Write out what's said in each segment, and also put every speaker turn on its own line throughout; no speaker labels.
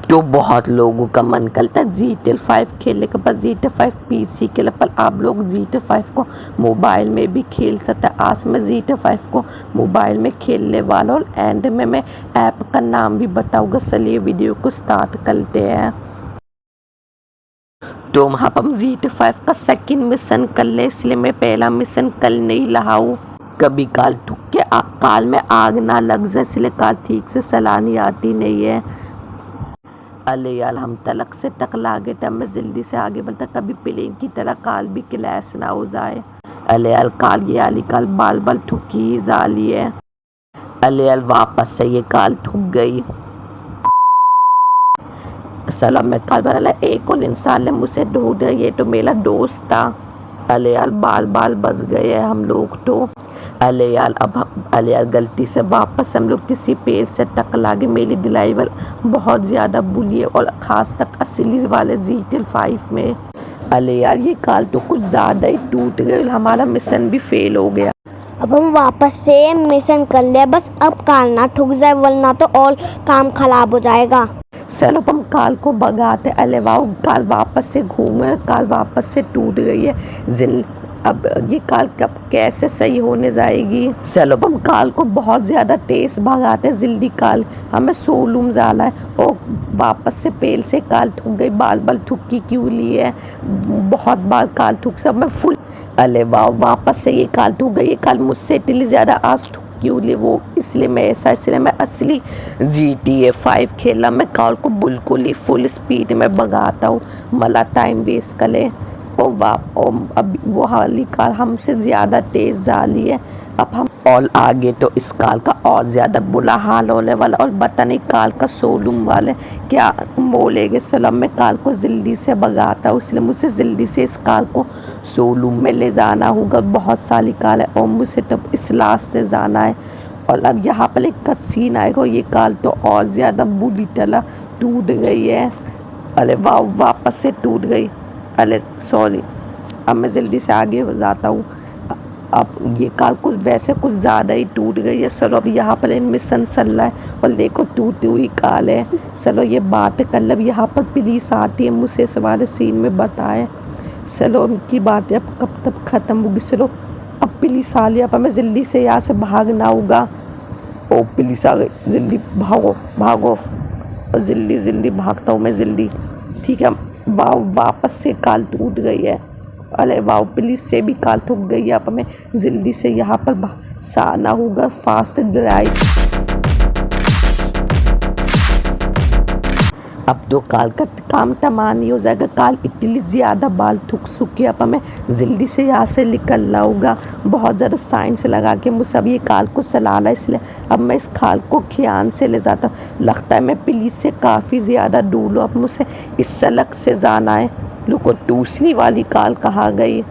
तो बहुत लोगों का मन करता है GTA 5 खेलने के, पर GTA 5 पीसी के लिए, पर आप लोग GTA 5 को मोबाइल में भी खेल सकते हैं। आज मैं GTA 5 को मोबाइल में खेलने वाला और एंड में मैं ऐप का नाम भी बताऊंगा। चलिए वीडियो को स्टार्ट करते हैं। तो वहाँ पर हम GTA 5 का सेकंड मिशन कर ले, इसलिए मैं पहला मिशन कर नहीं रहा हूँ। कभी काल ठुक के काल में आग ना लग जाए, इसलिए काल ठीक से चलानी आती नहीं है। अले यार हम तलक से टकला गए, तब मैं जल्दी से आगे बढ़ता, कभी प्लेन की तरह काल भी क्लैश ना हो जाए। अले यार काल ये आली काल बाल बाल ठुकी जाली है। अले यार वापस से ये काल ठुक गई। सलाम मैं काल बना एक और इंसान ने मुझसे ढूंढ, ये तो मेरा दोस्त था। अले यार बाल बाल बच गए हैं हम लोग तो। अले यार अले यार गलती से वापस हम लोग किसी पेड़ से टकरा गए। मेरी ड्राइवर बहुत ज़्यादा बुली है, और ख़ास तक असली वाले GTA 5 में। अले यार ये काल तो कुछ ज़्यादा ही टूट गए, हमारा मिशन भी फेल हो गया।
अब हम वापस से मिशन कर ले, बस अब काल ना ठुक जाए, वरना तो और काम खराब हो जाएगा।
चलो हम काल को भगाते। अले वाह काल वापस से घूमे, काल वापस से टूट गई है। अब ये काल कब कैसे सही होने जाएगी। चलो हम काल को बहुत ज़्यादा तेज भगाते। जल्दी काल हमें शोरूम जाना है। और वापस से पेल से काल ठुक गई, बाल बाल ठुक्की क्यों ली है, बहुत बार काल ठुक सब मैं फुल। अले वाह वापस से ये काल ठुक गई। ये काल मुझसे इतनी ज़्यादा आज ठुक क्यों ले वो, इसलिए मैं ऐसा, इसलिए मैं असली GTA 5 खेला। मैं काल को बिल्कुल ही फुल स्पीड में भगाता हूँ, मला टाइम वेस्ट करे। और अब वो हाली काल हमसे ज़्यादा तेज़ जाली है। अब हम और आगे तो इस काल का और ज़्यादा बुरा हाल होने वाला, और पता नहीं काल का शोरूम वाले क्या बोलेंगे। सलाम मैं काल को जल्दी से भगाता हूँ, इसलिए मुझे जल्दी से इस काल को शोरूम में ले जाना होगा। बहुत सारी काल है और मुझे तब इस रास्ते जाना है। और अब यहाँ पर एक कट सीन आएगा, ये काल तो और ज़्यादा बुरी तरह टूट गई है। अरे वाह वापस से टूट गई। अरे सॉरी, अब मैं जल्दी से आगे जाता हूँ। अब ये काल कुछ वैसे कुछ ज़्यादा ही टूट गई है। चलो अब यहाँ पर मिशन चल रहा है और देखो टूटी हुई काल है। चलो ये बात कर लब, यहाँ पर पुलिस आती है, मुझे इस वाले सीन में बताए। चलो उनकी बातें अब कब तक ख़त्म होगी। चलो अब पुलिस आ लिया, अब हमें जल्दी से यहाँ से भागना होगा। ओ पुलिस आ गई, जल्दी भागो भागो, जल्दी जल्दी भागता हूँ मैं जल्दी। ठीक है वाह वापस से काल टूट गई है। अरे वाह पुलिस से भी काल ठुक गई है। अब हमें जल्दी से यहाँ पर साना होगा, फास्ट ड्राइव। अब तो काल का काम तमाम ही हो जाएगा। काल इतनी ज़्यादा बाल ठुक चुकी है, अब हमें जल्दी से यहाँ से निकलना होगा। बहुत ज़्यादा साइंस लगा के मुझे अब ये काल को चलाना, इसलिए अब मैं इस काल को ख्याल से ले जाता हूँ। लगता है मैं पुलिस से काफ़ी ज़्यादा दूर हूँ। अब मुझे इस सड़क से जाना है। लोगों दूसरी वाली काल कहाँ गई,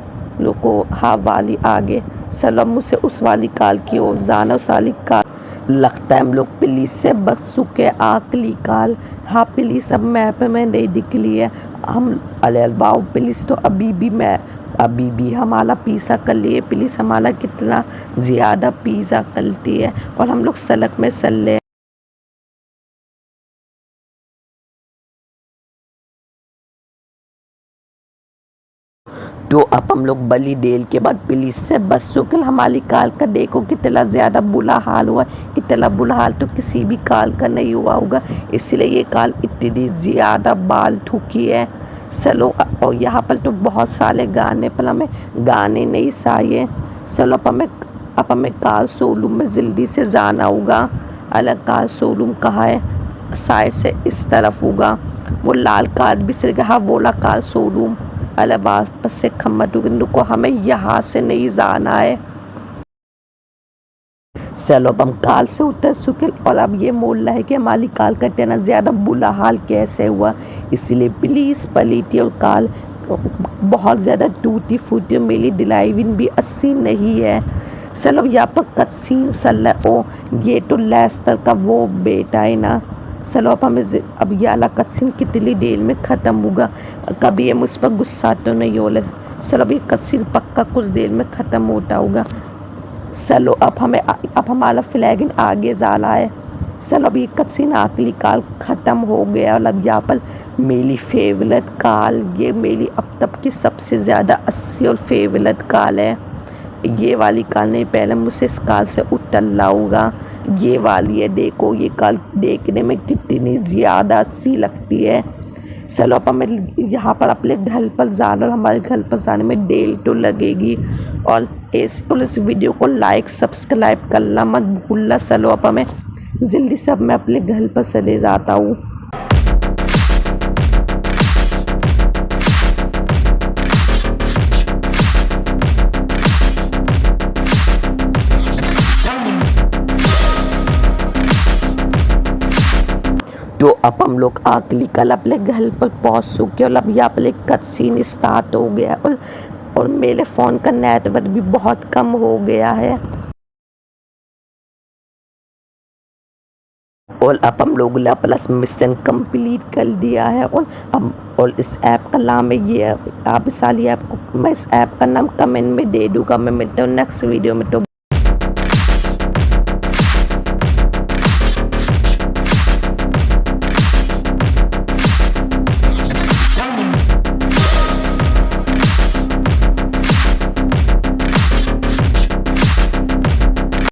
लोगों हाँ वाली आगे। चलो मुझे उस वाली काल की ओर जाना, उस वाली काल। लगता है हम लोग पुलिस से बच चुके। आखिरी काल हाँ पुलिस अब मैप में नहीं दिखली है। हम अरे वाह पुलिस तो अभी भी हमारा पीछा कर लिए। पुलिस हमारा कितना ज़्यादा पीछा करती है, और हम लोग सड़क में चल रहे हैं। तो अब हम लोग बली डेल के बाद पुलिस से बच चुके। हमारी काल का देखो कितना ज़्यादा बुरा हाल हुआ। इतना बुरा हाल तो किसी भी काल का नहीं हुआ होगा, इसलिए ये काल इतनी ज़्यादा बाल ठुकी है। चलो और यहाँ पर तो बहुत सारे गाने, पर हमें गाने नहीं चाहिए। चलो अब हमें काल शोरूम में जल्दी से जाना होगा। अलग काल शोरूम कहाँ है, साइड से इस तरफ होगा। वो लाल कार भी सिर हाँ वोला काल शोरूम। अरे वापस से खम्मा को हमें यहाँ से नहीं जाना है। चलो अब हम काल से उतर चुके, और अब ये मोल रहा है कि हमारी काल का इतना ज़्यादा बुरा हाल कैसे हुआ। इसलिए पुलिस पली थी और काल बहुत ज़्यादा टूटी फूटी, मेरी ड्राइविंग भी अच्छी नहीं है। चलो यहाँ पर कट सीन चल रहा है। ओ ये तो लेस्टर का वो बेटा है ना। चलो अब ये वाला कट सीन कितनी देर में ख़त्म होगा, कभी ये मुझ पर गुस्सा तो नहीं हो रहा। चलो अब ये कट सीन पक्का कुछ देर में ख़त्म होता होगा। चलो अब हमारा फ्लैग आगे जा रहा है। चलो अभी कच्सीन आखिरी काल ख़त्म हो गया और अब यहाँ पर मेरी फेवरेट काल, ये मेरी अब तक की सबसे ज़्यादा अच्छी और फेवरेट काल है। ये वाली काल नहीं, पहले मुझे इस काल से उतरना होगा। ये वाली है, देखो ये काल देखने में कितनी ज़्यादा अच्छी लगती है। चलो अब हमें यहाँ पर अपने घर पर जाना और हमारे घर पर जाने में देर तो लगेगी और इस वीडियो को लाइक सब्सक्राइब करना मत भूलना। चलो अब हमें जल्दी से अब मैं अपने घर पर चले जाता हूँ। तो अब हम लोग आखिरी कल अपने घर पर पहुंच चुके और अब यहाँ पर एक कट सीन स्टार्ट हो गया और मेरे फ़ोन का नेटवर्क भी बहुत कम हो गया है। और अब हम लोगों ने प्लस मिशन कंप्लीट कर दिया है और इस ऐप का नाम है ये, आप इस साल ऐप को मैं इस ऐप का नाम कमेंट में दे दूँगा। मैं मिलता हूँ नेक्स्ट वीडियो में। तो